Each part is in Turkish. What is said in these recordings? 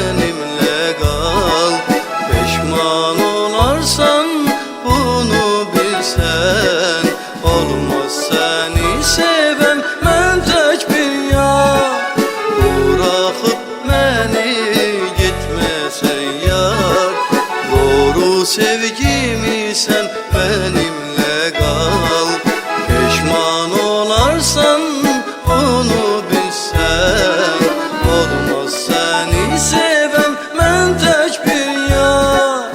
benimle kal. Peşman olarsan bunu bilsen, olmaz seni seven ben tek bir yar. Bırakıp beni gitmesen yar, doğru sevgimi sen benimle kal. Peşman olarsan bunu bilsen, olmaz seni seven ben tek bir yar.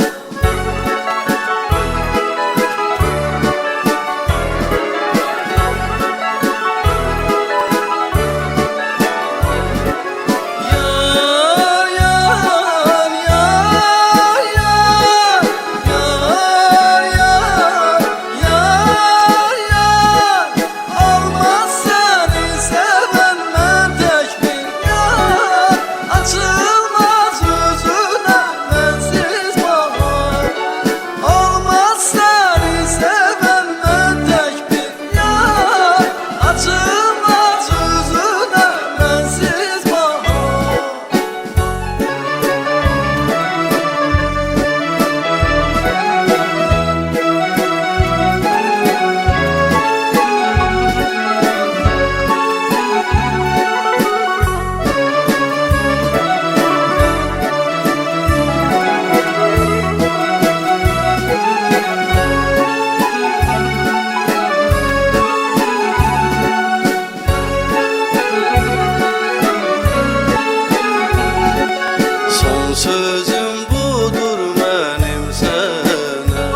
Sözüm budur benim sana,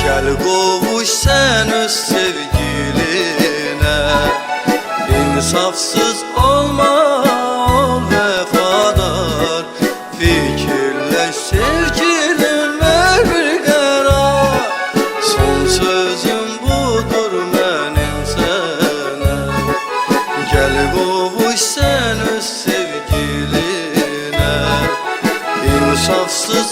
gel kovuş sen öz sevgiline. İnsafsız olma, ol vefadar, fikirleş sevgilin ver bir karar. Son sözüm budur benim sana, gel kovuş sen öz sevgiline. İnsafsız